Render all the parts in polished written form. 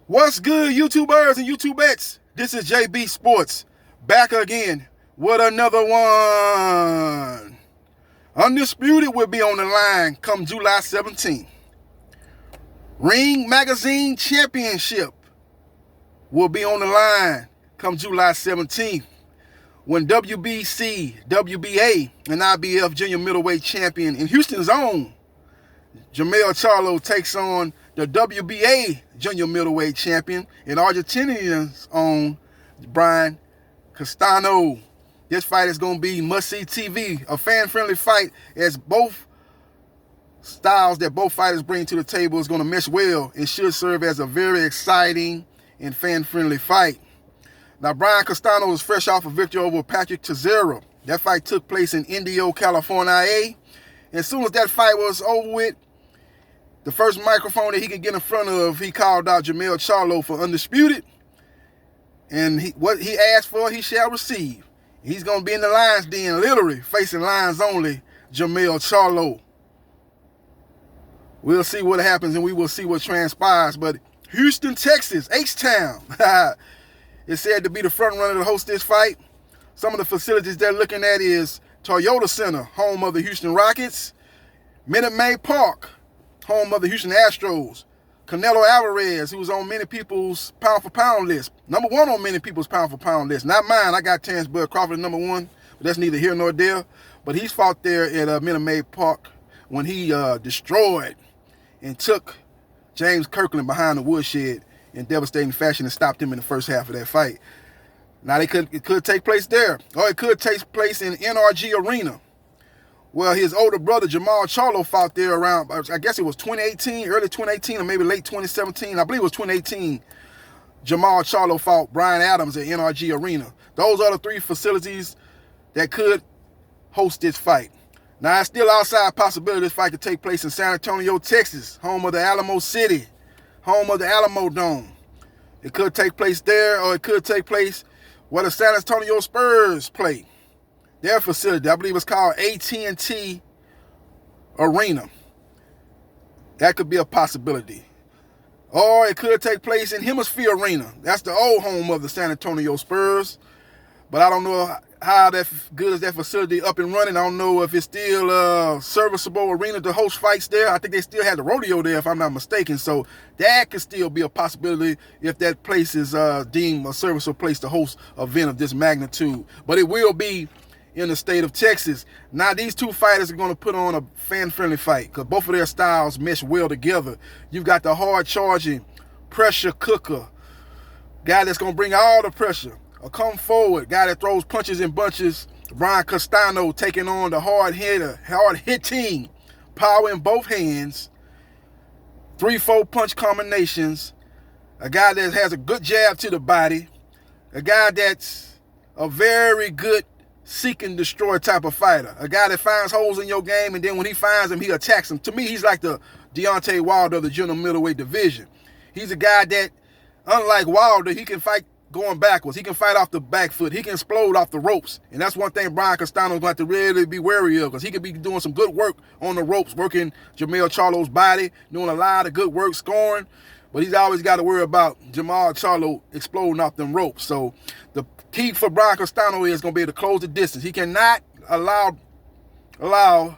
What's good, YouTubers and YouTubettes? This is JBsports back again with another one. Undisputed will be on the line come July 17th. Ring Magazine Championship will be on the line come July 17th when WBC, WBA, and IBF Junior Middleweight Champion in Houston's own Jermell Charlo takes on the WBA Junior Middleweight Champion and Argentinian's own Brian Castano. This fight is going to be must-see TV, a fan-friendly fight, as both styles that both fighters bring to the table is going to mesh well and should serve as a very exciting and fan-friendly fight. Now, Brian Castano is fresh off a victory over Patrick Teixeira. That fight took place in Indio, California. As soon as that fight was over with, the first microphone that he could get in front of, he called out Jermell Charlo for Undisputed. And what he asked for, he shall receive. He's going to be in the Lions Den, literally, facing Lions only, Jermell Charlo. We'll see what happens and we will see what transpires. But Houston, Texas, H-Town, is said to be the front runner to host this fight. Some of the facilities they're looking at is Toyota Center, home of the Houston Rockets, Minute Maid Park, home of the Houston Astros, Canelo Alvarez, who's on many people's pound-for-pound list. Number one on many people's pound-for-pound list. Not mine. I got Terrence Bud Crawford at number one, but that's neither here nor there. But he's fought there at Minute Maid Park when he destroyed and took James Kirkland behind the woodshed in devastating fashion and stopped him in the first half of that fight. Now, it could take place there, or it could take place in NRG Arena. Well, his older brother, Jermell Charlo, fought there around, I guess it was 2018, early 2018, or maybe late 2017. I believe it was 2018. Jermell Charlo fought Brian Adams at NRG Arena. Those are the three facilities that could host this fight. Now, it's still outside possibility this fight could take place in San Antonio, Texas, home of the Alamo City, home of the Alamo Dome. It could take place there, or it could take place where the San Antonio Spurs play. Their facility, I believe it's called AT&T Arena. That could be a possibility. Or it could take place in Hemisphere Arena. That's the old home of the San Antonio Spurs. But I don't know how good is that facility up and running. I don't know if it's still a serviceable arena to host fights there. I think they still had the rodeo there, if I'm not mistaken. So that could still be a possibility if that place is deemed a serviceable place to host an event of this magnitude. But it will be in the state of Texas. Now, these two fighters are going to put on a fan-friendly fight because both of their styles mesh well together. You've got the hard-charging, pressure cooker, guy that's going to bring all the pressure. A come forward, guy that throws punches in bunches, Brian Castano, taking on the hard-hitting, power in both hands, 3-4 punch combinations, a guy that has a good jab to the body, a guy that's a very good seek and destroy type of fighter. A guy that finds holes in your game, and then when he finds them, he attacks them. To me, he's like the Deontay Wilder of the junior middleweight division. He's a guy that, unlike Wilder, he can fight going backwards. He can fight off the back foot. He can explode off the ropes. And that's one thing Brian Castano is going to really be wary of, because he could be doing some good work on the ropes, working Jermell Charlo's body, doing a lot of good work, scoring. But he's always got to worry about Jermell Charlo exploding off them ropes. So the key for Brian Castano is going to be to close the distance. He cannot allow Jermell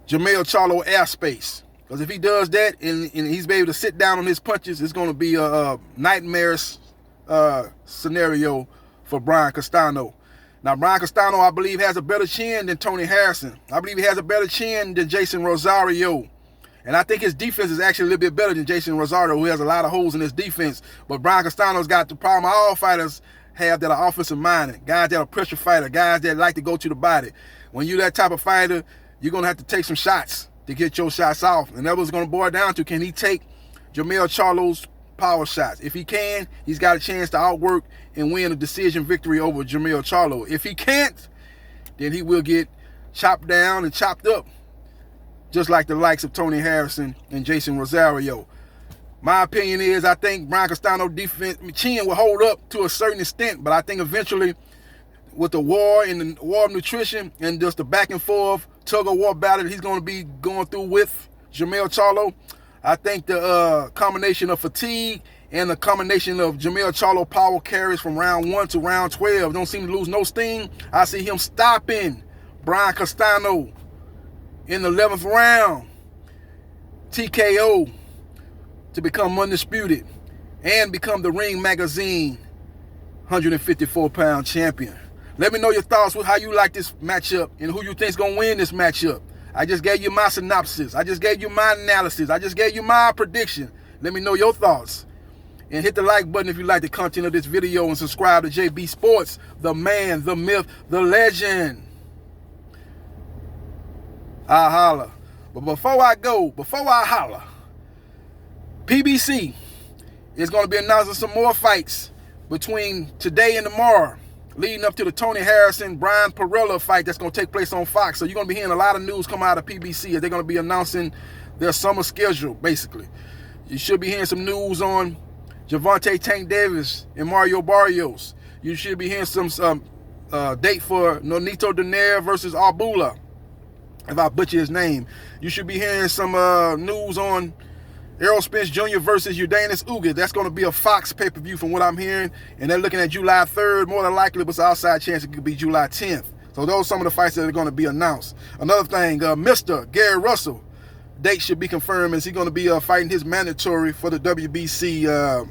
Charlo airspace. Because if he does that and he's able to sit down on his punches, it's going to be a nightmarish scenario for Brian Castano. Now, Brian Castano, I believe, has a better chin than Tony Harrison. I believe he has a better chin than Jason Rosario. And I think his defense is actually a little bit better than Jason Rosario, who has a lot of holes in his defense. But Brian Castano's got the problem all fighters have that are offensive-minded. Guys that are pressure fighter, guys that like to go to the body. When you're that type of fighter, you're going to have to take some shots to get your shots off. And that was going to boil down to, can he take Jermell Charlo's power shots? If he can, he's got a chance to outwork and win a decision victory over Jermell Charlo. If he can't, then he will get chopped down and chopped up, just like the likes of Tony Harrison and Jason Rosario. My opinion is, I think Brian Castano's defense chin will hold up to a certain extent, but I think eventually, with the war and the war of nutrition and just the back and forth tug of war battle that he's going to be going through with Jermell Charlo, I think the combination of fatigue and the combination of Jermell Charlo power carries from round 1 to round 12 don't seem to lose no steam. I see him stopping Brian Castano in the 11th round, TKO, to become undisputed and become the Ring Magazine 154-pound champion. Let me know your thoughts with how you like this matchup and who you think's gonna win this matchup. I just gave you my synopsis. I just gave you my analysis. I just gave you my prediction. Let me know your thoughts. And hit the like button if you like the content of this video, and subscribe to JB Sports, the man, the myth, the legend. I holla. But before I holla, PBC is going to be announcing some more fights between today and tomorrow, leading up to the Tony Harrison, Brian Perella fight that's going to take place on Fox. So you're going to be hearing a lot of news come out of PBC as they're going to be announcing their summer schedule, basically. You should be hearing some news on Gervonta Tank Davis and Mario Barrios. You should be hearing some date for Nonito Donaire versus Arbula, if I butcher his name. You should be hearing some news on Errol Spence Jr. versus Udanis Uga. That's going to be a Fox pay-per-view from what I'm hearing. And they're looking at July 3rd. More than likely, but it's an outside chance it could be July 10th. So those are some of the fights that are going to be announced. Another thing, Mr. Gary Russell, date should be confirmed. Is he going to be fighting his mandatory for the WBC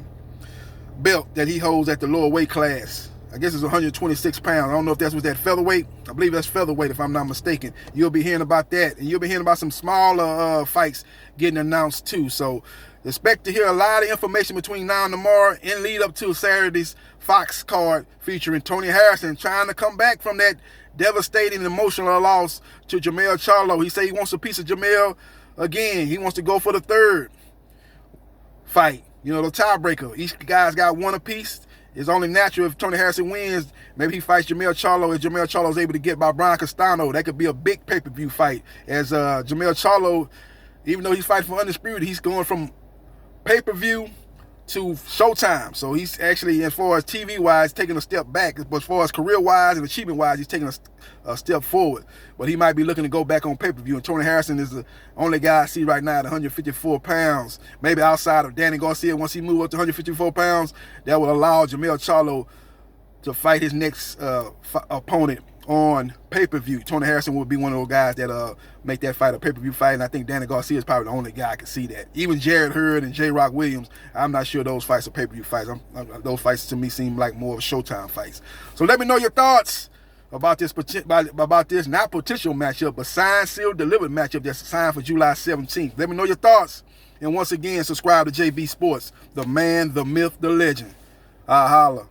belt that he holds at the lower weight class? I guess it's 126 pounds. I don't know if that's that featherweight. I believe that's featherweight, if I'm not mistaken. You'll be hearing about that. And you'll be hearing about some smaller fights getting announced too. So expect to hear a lot of information between now and tomorrow and lead up to Saturday's Fox card featuring Tony Harrison trying to come back from that devastating emotional loss to Jermell Charlo. He said he wants a piece of Jermell again. He wants to go for the third fight. You know, the tiebreaker. Each guy's got one apiece. It's only natural if Tony Harrison wins, maybe he fights Jermell Charlo. If Jermell Charlo is able to get by Brian Castano, that could be a big pay-per-view fight. As Jermell Charlo, even though he's fighting for Undisputed, he's going from pay-per-view to Showtime. So he's actually, as far as TV-wise, taking a step back. But as far as career-wise and achievement-wise, he's taking a step forward. But he might be looking to go back on pay-per-view. And Tony Harrison is the only guy I see right now at 154 pounds. Maybe outside of Danny Garcia, once he moves up to 154 pounds, that will allow Jermell Charlo to fight his next opponent on pay-per-view. Tony Harrison will be one of those guys that make that fight a pay-per-view fight, and I think Danny Garcia is probably the only guy I can see that. Even Jared Hurd and J. Rock Williams, I'm not sure those fights are pay-per-view fights. Those fights to me seem like more of Showtime fights. So let me know your thoughts about this not potential matchup, but signed, sealed, delivered matchup that's signed for July 17th. Let me know your thoughts. And once again, subscribe to JB Sports, the man, the myth, the legend. I holla.